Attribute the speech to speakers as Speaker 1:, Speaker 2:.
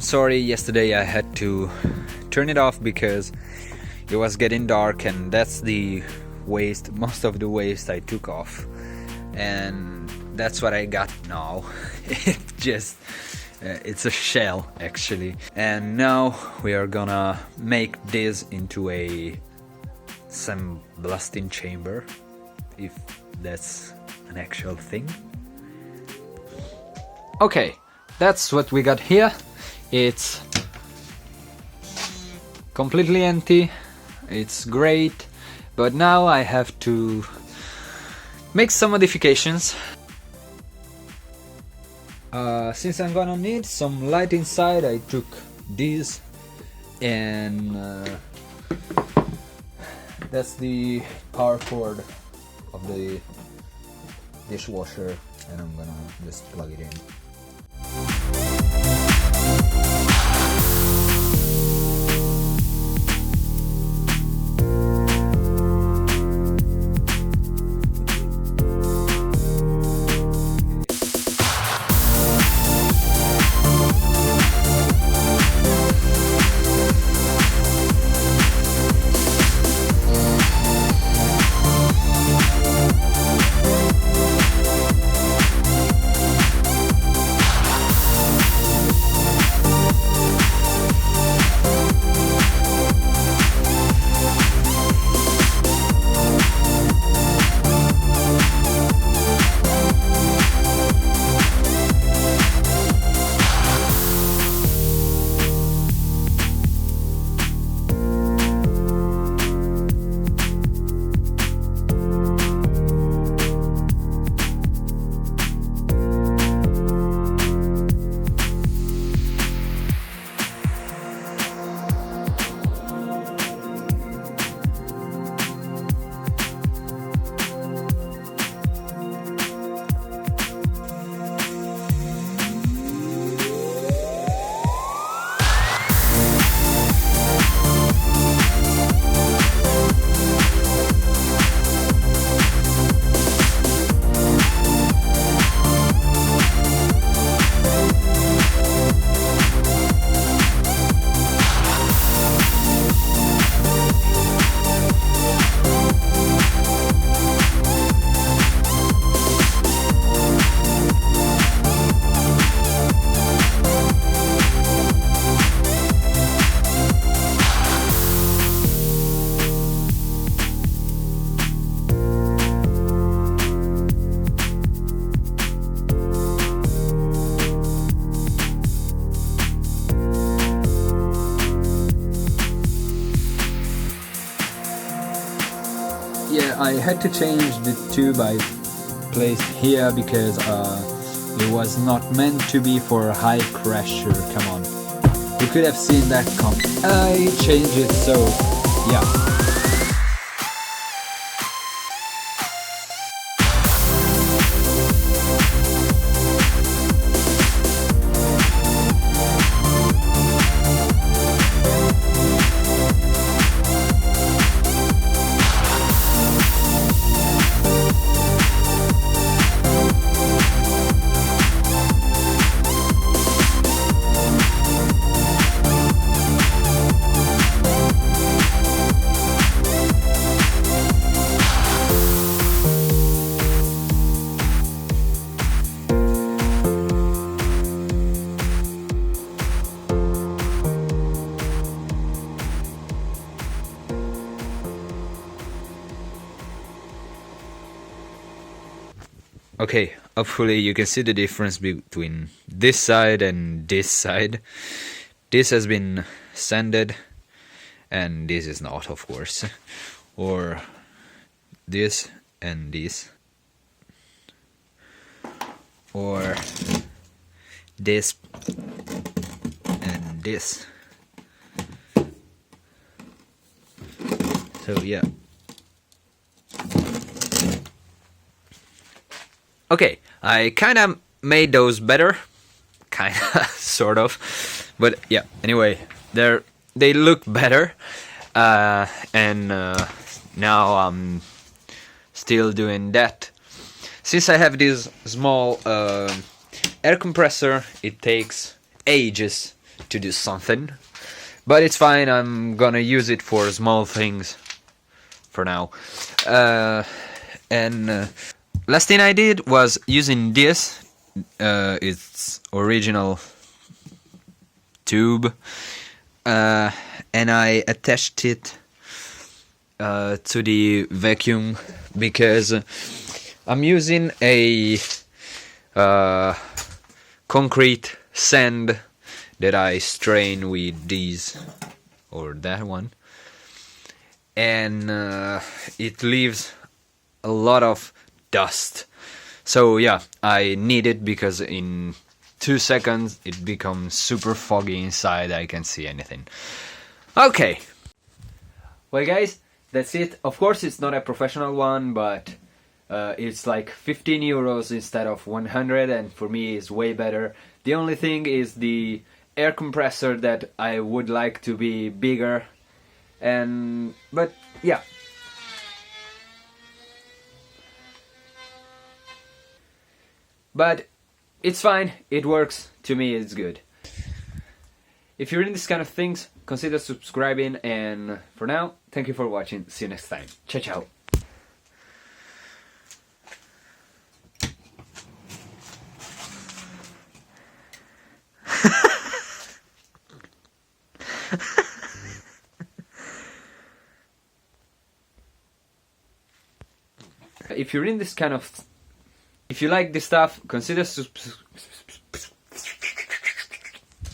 Speaker 1: sorry, yesterday I had to turn it off because it was getting dark, and that's the waste, most of the waste I took off, and that's what I got now. It's a shell actually, and now we are gonna make this into a sanblasting chamber, if that's an actual thing. Okay, that's what we got here. It's completely empty, it's great, but now I have to make some modifications. Since I'm gonna need some light inside, I took these, and that's the power cord of the dishwasher, and I'm gonna just plug it in. Yeah, I had to change the tube I placed here because it was not meant to be for high pressure. Come on, you could have seen that come. I changed it, so yeah. Okay, hopefully you can see the difference between this side and this side. This has been sanded and this is not, of course. Or this and this. Or this and this. So yeah. Okay, I kinda made those better, kinda, sort of, but yeah. Anyway, they look better, and now I'm still doing that. Since I have this small air compressor, it takes ages to do something. But it's fine, I'm gonna use it for small things for now. And last thing I did was using this, its original tube, and I attached it to the vacuum because I'm using a concrete sand that I strain with these or that one, and it leaves a lot of dust. So yeah, I need it because in 2 seconds it becomes super foggy inside. I can't see anything. Okay, well guys, that's it. Of course it's not a professional one, but it's like 15 euros instead of 100, and for me it's way better. The only thing is the air compressor that I would like to be bigger, and but yeah. But it's fine, it works, to me it's good. If you're in this kind of things, consider subscribing, and for now, thank you for watching, see you next time. Ciao ciao! If you're in this kind of... If you like this stuff, consider